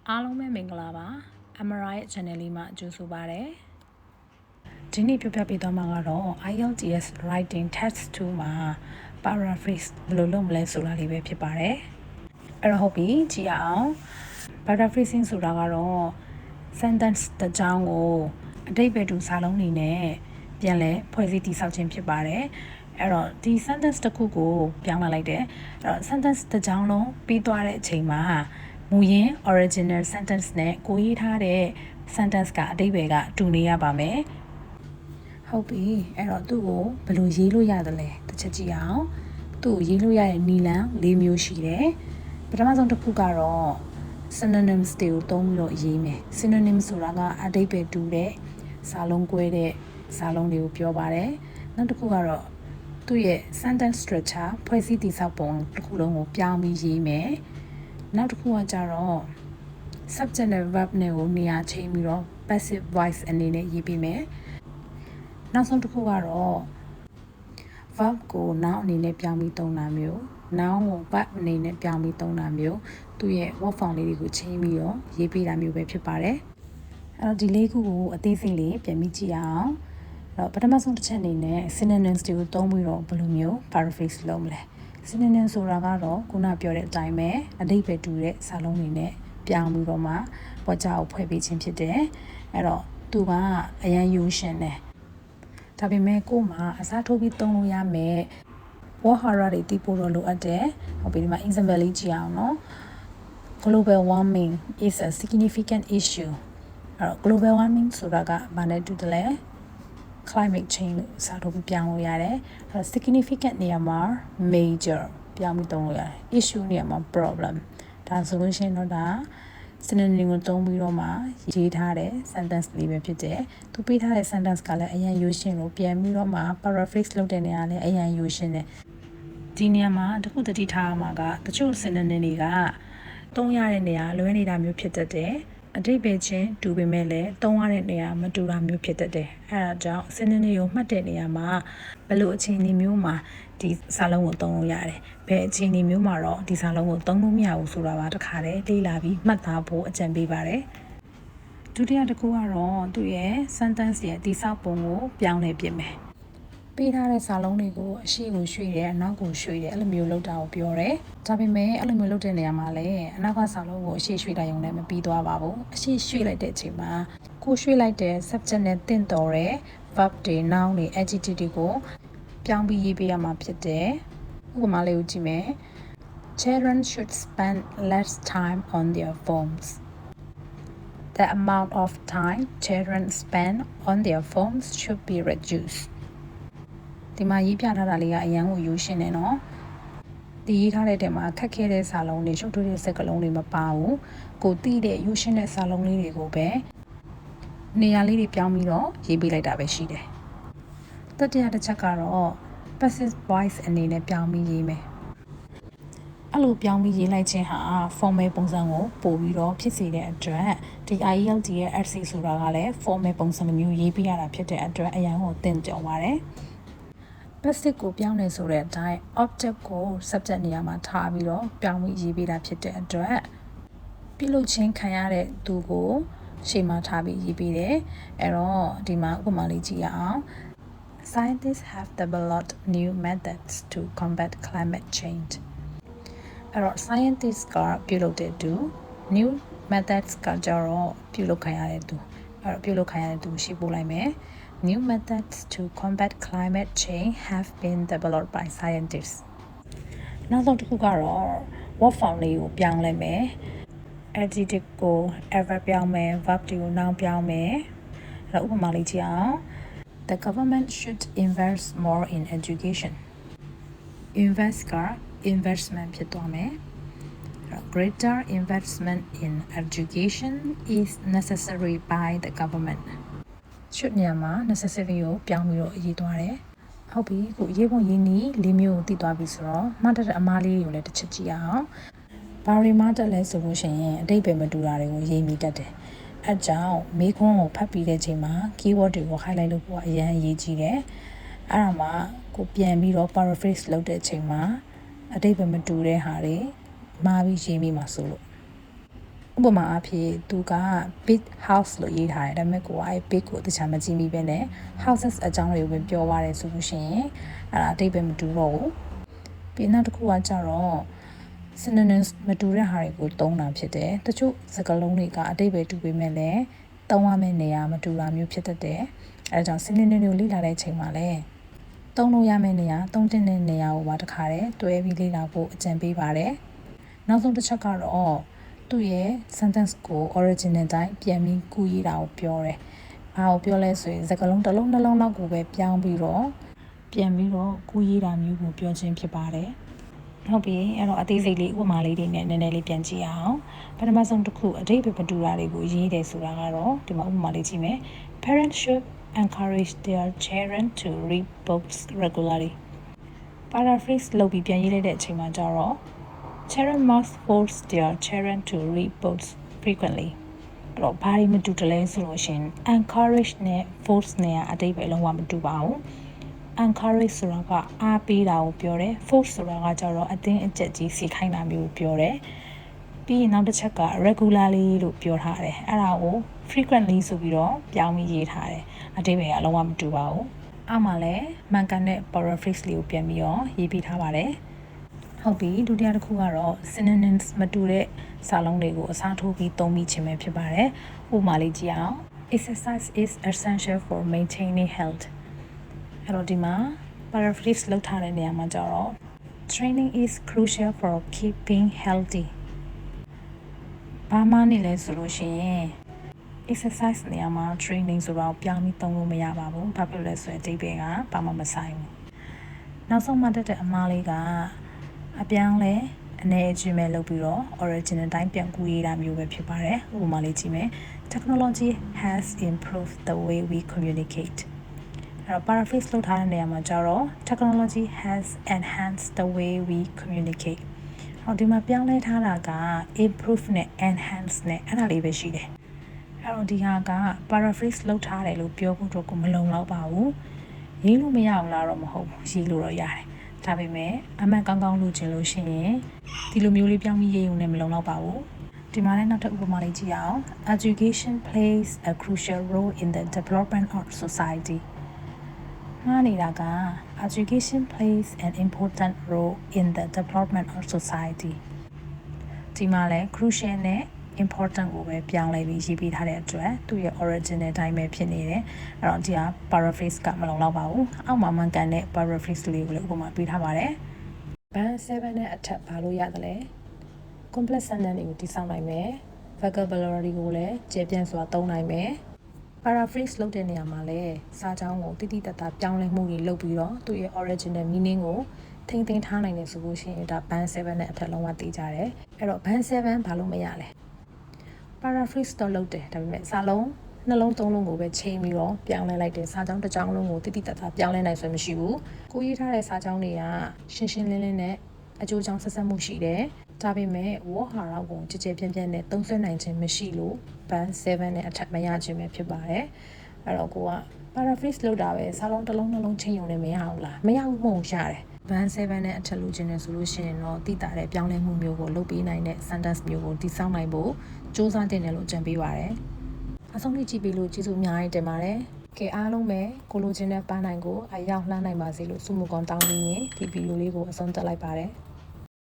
အားလုံးပဲမင်္ဂလာပါ Amara ရဲ့ channel လေးမှာကြိုဆိုပါရစေဒီနေ့ပြပြပေးသွားမှာကတော့ IELTS writing test 2မှာ paraphrase ဘယ်လိုလုပ်မလဲဆိုတာလေးပဲဖြစ်ပါတယ်အဲ့တော့ဟုတ်ပြီကြည့်အောင် paraphrasing ဆိုတာကတော့ sentence တစ်ကြောင်းကိုအဓိပ္ပာယ်တူစာလုံးတွေနဲ့ပြန်လဲဖွဲ့စည်းတည်ဆောက်ခြင်းဖြစ်ပါတယ်အဲ့တော့ဒီ sentence တစ်ခုကိုပြောင်းလာလိုက်တယ်အဲ့တော့ sentence တစ်ကြောင်းလုံးပြီးသွားတဲ့အချိန်မှာမူရင်း original sentence နဲ့ကိုရေးထားတဲ့ sentence ကအဓိပ္ပာယ်ကတူနေရပါမယ်ဟုတ်ပြီအဲ့တော့သူ့ကိုဘယ်လိုရေးလို့ရတယ်လဲတစ်ချက်ကြည့်အောင်သူ့ကိုရေးလို့ရတဲ့နည်းလမ်း၄မျိုးရှိတယ်ပထမဆုံးတစ်ခုကတော့ synonyms တွေကိုသုံးပြီးတော့ရေးမယ် synonym ဆိုတာကအဓိပ္ပာယ်တူတဲ့စာလုံးကွဲတဲ့စာလုံးတွေကိုပြောပါတယ်နောက်တစ်ခုကတော့သူ့ရဲ့ sentence structure ဖွဲ့စည်းတည်ဆောက်ပုံတစ်ခုလုံးကိုပြောင်းပြီးရေးမယ်နောက်တစ်ခုကကြတော့ subject နဲ့ verb နဲ့ကိုနေရာချိန်ပြီးတော့ passive voice အနေနဲ့ရေးပေးမယ်နောက်ဆုံးတစ်ခုကတော့ verb ကို noun အနေနဲ့ပြောင်းပြီးသုံးတာမျိုး noun ကို verb အနေနဲ့ပြောင်းပြီးသုံးတာမျိုးသူ့ရဲ့ word form လေးတွေကိုချိန်ပြီးတော့ရေးပေးတာမျိုးပဲဖြစ်ပါတယ်အဲ့တော့ဒီလေးခုကိုအသေးစိတ်လေးပြန်ပြီးကြည့်အောင်အဲ့တော့ပထမဆုံးတစ်ချက်အနေနဲ့ synonyms တွေကိုသုံးပြီးတော့ဘယ်လိုမျိုး paraphrase လုပ်မလဲsynonym ဆိုတာကတော့ခုနပြောတဲ့အတိုင်းပဲအဓိပ္ပာယ်တူတဲ့စာလုံးတွေနဲ့ပြောင်းပြီးတော့မှဝါကျကိုဖွဲ့ပေးခြင်းဖြစ်တယ်အဲ့တော့သူကအရန်ယူရှင်တယ်ဒါပေမဲ့ကို့မှာအစားထိုးပြီးသုံးလို့ရမယ်ဝါဟာရတွေတီးဖို့တော့လိုအပ်တယ်ဟုတ်ပြီဒီမှာ example လေးကြည့်အောင်နော် global warming is a significant issue အဲ့တော့ global warming ဆိုတာကဘာနဲ့တူတယ်လဲ climate change လို့စာထုတ်ပြီးပြောင်းလို့ရတယ်အဲ့တော့ significant နေရာမှာ major ပြောင်းပြီးသုံးလို့ရတယ် issue နေရာမှာ problem ဒါဆိုလို့ရှိရင်တော့ဒါ synonym ကိုသုံးပြီးတော့မှရေးထားတဲ့ sentence လေးပဲဖြစ်တယ်သူပေးထားတဲ့ sentence ကလည်းအရင်ယူရှင်းလို့ပြန်ပြီးတော့မှ paraphrase လုပ်တဲ့နေရာလည်းအရင်ယူရှင်းတယ်ဒီနေရာမှာတခုတတိထားမှာကတချို့ synonym တွေကသုံးရတဲ့နေရာလွဲနေတာမျိုးဖြစ်တတ်တယ်အဓိပ္ပာယ်ချင်းတူပေမဲ့လည်းသုံးရတဲ့နေရာမတူတာမျိုးဖြစ်တတ်တယ်အဲဒါကြောင့် synonym ကိုမှတ်တဲ့နေရာမှာဘယ်လိုအခြေအနေမျိုးမှာဒီစာလုံးကိုသုံးလို့ရတယ်ဘယ်အခြေအနေမျိုးမှာတော့ဒီစာလုံးကိုသုံးလို့မရဘူးဆိုတာပါတခါတည်းလေ့လာပြီးမှတ်သားဖို့အကြံပေးပါတယ်ဒုတိယတစ်ခုကတော့သူ့ရဲ့ sentence ရဲ့တိဆောက်ပုံကိုပြောင်းလဲပြမယ်ပေးထားတဲ့စာလုံးတွေကိုအရှိကိုရွှေ့တယ်အနောက်ကိုရွှေ့တယ်အဲ့လိုမျိုးလုပ်တာကိုပြောတယ်ဒါပေမဲ့အဲ့လိုမျိုးလုပ်တဲ့နေရာမှာလည်းအနောက်ကစာလုံးကိုအရှိရွှေ့လိုက်ရုံနဲ့မပြီးသွားပါဘူးအရှိရွှေ့လိုက်တဲ့အချိန်မှာကိုရွှေ့လိုက်တဲ့ subject နဲ့တင့်တော်တဲ့ verb တွေ noun တွေ adjective တွေကိုပြောင်းပြီးရေးပေးရမှာဖြစ်တယ်ဥပမာလေးကိုကြည့်မယ် Children should spend less time on their phones The amount of time children spend on their phones should be reducedဒီမှာရေးပြထားတာလေးကအရန်ကိုယူရှင်းနေနော်ဒီရေးထားတဲ့တဲမှာခက်ခဲတဲ့စာလုံးတွေရှုပ်ထွေးတဲ့စကားလုံးတွေမပါဘူးကိုသိတဲ့ယူရှင်းတဲ့စာလုံးလေးတွေကိုပဲနေရာလေးတွေပြောင်းပြီးတော့ရေးပေးလိုက်တာပဲရှိတယ်တတိယတစ်ချက်ကတော့ passive voice အနေနဲ့ပြောင်းပြီးရေးမယ်အဲ့လိုပြောင်းပြီးရေးလိုက်ခြင်းဟာ formal ပုံစံကိုပို့ပြီးတော့ဖြစ်စေတဲ့အတွက်ဒီ IELTS ရဲ့ essay ဆိုတာကလည်း formal ပုံစံမျိုးရေးပြရတာဖြစ်တဲ့အတွက်အရန်ကိုသင်ကြော်ပါတယ်passive ကိုပြောင်းနေဆိုတဲ့အတိုင်း object ကို subject နေရာမှာထားပြီးတော့ပြောင်းပြီးရေးပေးတာဖြစ်တဲ့အတွက်ပြုလုပ်ခြင်းခံရတဲ့သူကိုရှေ့မှာထားပြီးရေးပေးတယ်အဲ့တော့ဒီမှာဥပမာလေးကြည့်ရအောင် Scientists have developed new methods to combat climate change အဲ့တော့ scientists ကပြုလုပ်တဲ့သူ new methods ကကြတော့ပြုလုပ်ခံရတဲ့သူအဲ့တော့ပြုလုပ်ခံရတဲ့သူရှေ့ပို့လိုက်မယ်New methods to combat climate change have been developed by scientists. နောက်ဆုံးတစ်ခုကတော့ word form လေးကိုပြောင်းလိုက်မယ် adjective ကို adverb ပြောင်းမယ် verb ကို noun ပြောင်းမယ်အဲ့တော့ဥပမာလေးကြည့်အောင် The government should invest more in education. Invest က investment ဖြစ်သွားမယ်Greater investment in education is necessary by the government. ชุดနေရာမှာ necessary ကိုပြောင်းပြီးတော့ရေးသွားတယ်။ဟုတ်ပြီကိုရေးပုံရေးနည်း၄မျိုးကိုသိသွားပြီဆိုတော့မှတ်တဲ့အမားလေးတွေကိုလည်းတစ်ချက်ကြည့်အောင်။ဘာတွေမှတက်လဲဆိုလို့ရှိရင်အတိတ်ပဲမတူတာတွေကိုရေးမိတတ်တယ်။အဲကြောင့်မေးခွန်းကိုဖတ်ပြီးတဲ့ချိန်မှာ keyword တွေကို highlight လုပ်ဖို့အရန်အရေးကြီးတယ်။အဲ့ဒါမှကိုပြန်ပြီးတော့ paraphrase လုပ်တဲ့အချိန်မှာအတိတ်ပဲမတူတဲ့ဟာတွေမှားပြီးရေးမိမှာဆိုလို့ ဥပမာအဖြစ်သူက big house လို့ရေးထားတယ်ဒါပေမဲ့ကိုကအဲ့ big ကိုတခြားမကြည့်မိပဲနဲ့ houses အကြောင်းတွေကိုပဲပြောသွားတယ်ဆိုလို့ရှိရင်အဲ့ဒါအတိတ်ပဲမတူတော့ဘူးပြီးနောက်တစ်ခုကကြတော့ synonyms မတူတဲ့ဟာတွေကိုသုံးတာဖြစ်တယ်တချို့စကားလုံးတွေကအတိတ်ပဲတူပေမဲ့လည်းသုံးရမယ့်နေရာမတူတာမျိုးဖြစ်တတ်တယ်အဲဒါကြောင့် synonym တွေလေ့လာတဲ့အချိန်မှာလည်းသုံးလို့ရမယ့်နေရာသုံးတဲ့နေရာကိုပါတခါတည်းတွဲပြီးလေ့လာဖို့အကြံပေးပါတယ်နောက်ဆုံးတစ်ချက်ကတော့သူ့ရဲ့ sentence ကို original တိုင်းပြန်ပြီးကူးရေးတာကိုပြောတယ်။ဘာကိုပြောလဲဆိုရင်စကားလုံးတစ်လုံးနှလုံးလောက်ကိုပဲပြောင်းပြီးတော့ပြန်ပြီးတော့ကူးရေးတာမျိုးကိုပြောခြင်းဖြစ်ပါတယ်။ဟုတ်ပြီအဲ့တော့အသေးစိတ်လေးဥပမာလေးတွေနဲ့နည်းနည်းလေးပြန်ကြည့်အောင်။ပထမဆုံးတစ်ခုအဓိပ္ပာယ်မတူတာတွေကိုရေးတယ်ဆိုတာကတော့ဒီမှာဥပမာလေးကြည့်မယ်။ Parents should encourage their children to read books regularly. Paraphrase လုပ်ပြီးပြန်ရေးလိုက်တဲ့အချိန်မှာကျတော့ Children must force their children to read books frequently. အဲ့တော့ဘာတွေမတူတယ်လဲဆိုလို့ရှိရင် encourage နဲ့ force နဲ့အတိတ်ပဲလုံးဝမတူပါဘူး encourage ဆိုတာကအားပေးတာကိုပြောတယ် force ဆိုတာကကျတော့အတင်းအကျပ်ကြီးစီခိုင်းတာမျိုးကိုပြောတယ်ပြီးရင်နောက်တစ်ချက်က regularly လို့ပြောထားတယ်အဲ့ဒါကို frequently ဆိုပြီးတော့ပြောင်းပြီးရေးထားတယ်အတိတ်ပဲအလုံးဝမတူပါဘူးအောက်မှာလည်းမှန်ကန်တဲ့ paraphrase လေးကိုပြန်ပြီးတော့ရေးပြထားပါတယ်ဟုတ်ပြီဒုတိယတစ်ခုကတော့ synonyms မတူတဲ့စာလုံးတွေကိုအစားထိုးပြီးသုံးပြီးခြင်းပဲဖြစ်ပါတယ်ဥပမာလေးကြည့်အောင် exercise is essential for maintaining health အဲ့တော့ဒီမှာ paraphrase လုပ်ထားတဲ့နေရာမှာကျတော့ training is crucial for keeping healthy ဘာမှနေလဲဆိုလို့ရှိရင် exercise နေရာမှာ training ဆိုတော့ပြောင်းပြီးသုံးလို့မရပါဘူးဘာဖြစ်လဲဆိုရင်အဓိပ္ပာယ်ကဘာမှမဆိုင်ဘူးနောက်ဆုံးမှတက်တဲ့အမှားလေးကအပြောင်းလဲအနေအချင်းပဲလုပ်ပြီးတော့ original တိုင်းပြန်ကူးရေးတာမျိုးပဲဖြစ်ပါတယ်ဥပမာလေးကြည့်မယ် Technology has improved the way we communicate အဲ့တော့ paraphrase လုပ်ထားတဲ့နေရာမှာကျတော့ Technology has enhanced the way we communicate ဟောဒီမှာပြောင်းလဲထားတာက improve နဲ့ enhance နဲ့အဲ့ဒါလေးပဲရှိတယ်အဲ့တော့ဒီဟာက paraphrase လုပ်ထားတယ်လို့ပြောဖို့တော့ကိုမလုံလောက်ပါဘူးရေးလို့မရအောင်လားတော့မဟုတ်ဘူးရေးလို့တော့ရတယ်ဒါပေမဲ့အမှန်ကောင်းကောင်းလုပ်ချင်လို့ရှိရင်ဒီလိုမျိုးလေးပြောင်းပြီးရေးုံနဲ့မလုံလောက်ပါဘူးဒီမှာလည်းနောက်ထပ်ဥပမာလေးကြည့်အောင် Education plays a crucial role in the development of society မှားနေတာက Education plays an important role in the development of society ဒီမှာလည်း crucial နဲ့ important ကိုပဲပြောင်းလဲပြီးရေးပေးထားတဲ့အတွက်သူ့ရဲ့ original အတိုင်းပဲဖြစ်နေတယ်အဲ့တော့ဒီဟာ paraphrase ကမလုံလောက်ပါဘူးအောက်မှာမှန်ကန်တဲ့ paraphrase လေးကိုလည်းဥပမာပေးထားပါတယ် band 7နဲ့အထက်ဘာလို့ရတယ်လဲ complex sentence တွေကိုတည်ဆောက်နိုင်မယ် vocabulary ကိုလည်းကျေပြန့်စွာသုံးနိုင်မယ် paraphrase လုပ်တဲ့နေရာမှာလည်းစာကြောင်းကိုတိတိတတ်တာပြောင်းလဲမှုတွေလုပ်ပြီးတော့သူ့ရဲ့ original meaning ကိုထိမ့်သိမ်းထားနိုင်တယ်ဆိုလို့ရှိရင်ဒါ band 7နဲ့အထက်လုံးဝသိကြတယ်အဲ့တော့ band 7ဘာလို့မရလဲ paraphrase တော့လုပ်တယ်ဒါပေမဲ့စာလုံးနှလုံးသုံးလုံးကိုပဲချိန်ပြီးတော့ပြောင်းလဲလိုက်တယ်စာကြောင်းတစ်ကြောင်းလုံးကိုတိတိတတ်တာပြောင်းလဲနိုင်စွမ်းမရှိဘူးကိုရေးထားတဲ့စာကြောင်းတွေကရှင်းရှင်းလင်းလင်းနဲ့အကျိုးကြောင့်ဆက်ဆက်မှုရှိတယ်ဒါပေမဲ့ဝေါ်ဟာရကိုကြည်ကြဲပြန့်ပြန့်နဲ့သုံးဆွဲနိုင်ခြင်းမရှိလို့ band 7နဲ့အထက်မရခြင်းပဲဖြစ်ပါတယ်အဲ့တော့ကိုက paraphrase လုပ်တာပဲစာလုံးတစ်လုံးနှလုံးချိန်ရုံနဲ့မရဘူးလားမရဘူးမဟုတ်ရတယ်band 7နဲ့အထက်လို့ခြင်းနဲ့ဆိုလို့ရှိရင်တော့တိတာတဲ့ပြောင်းလဲမှုမျိုးကိုလုပ်ပေးနိုင်တဲ့ sentence မျိုးကိုတည်ဆောက်နိုင်ဖို့စူးစမ်းတင်တယ်လို့အကြံပေးပါတယ်အဆုံးထိကြည့်ပြီးလို့ကျေးဇူးအများကြီးတင်ပါတယ်ကဲအားလုံးပဲကိုလိုချင်တဲ့ပန်းနိုင်ကိုအရောက်လှမ်းနိုင်ပါစေလို့ဆုမွန်ကောင်းတောင်းပြီးရင်ဒီဗီဒီယိုလေးကိုအဆုံးသတ်လိုက်ပါတယ်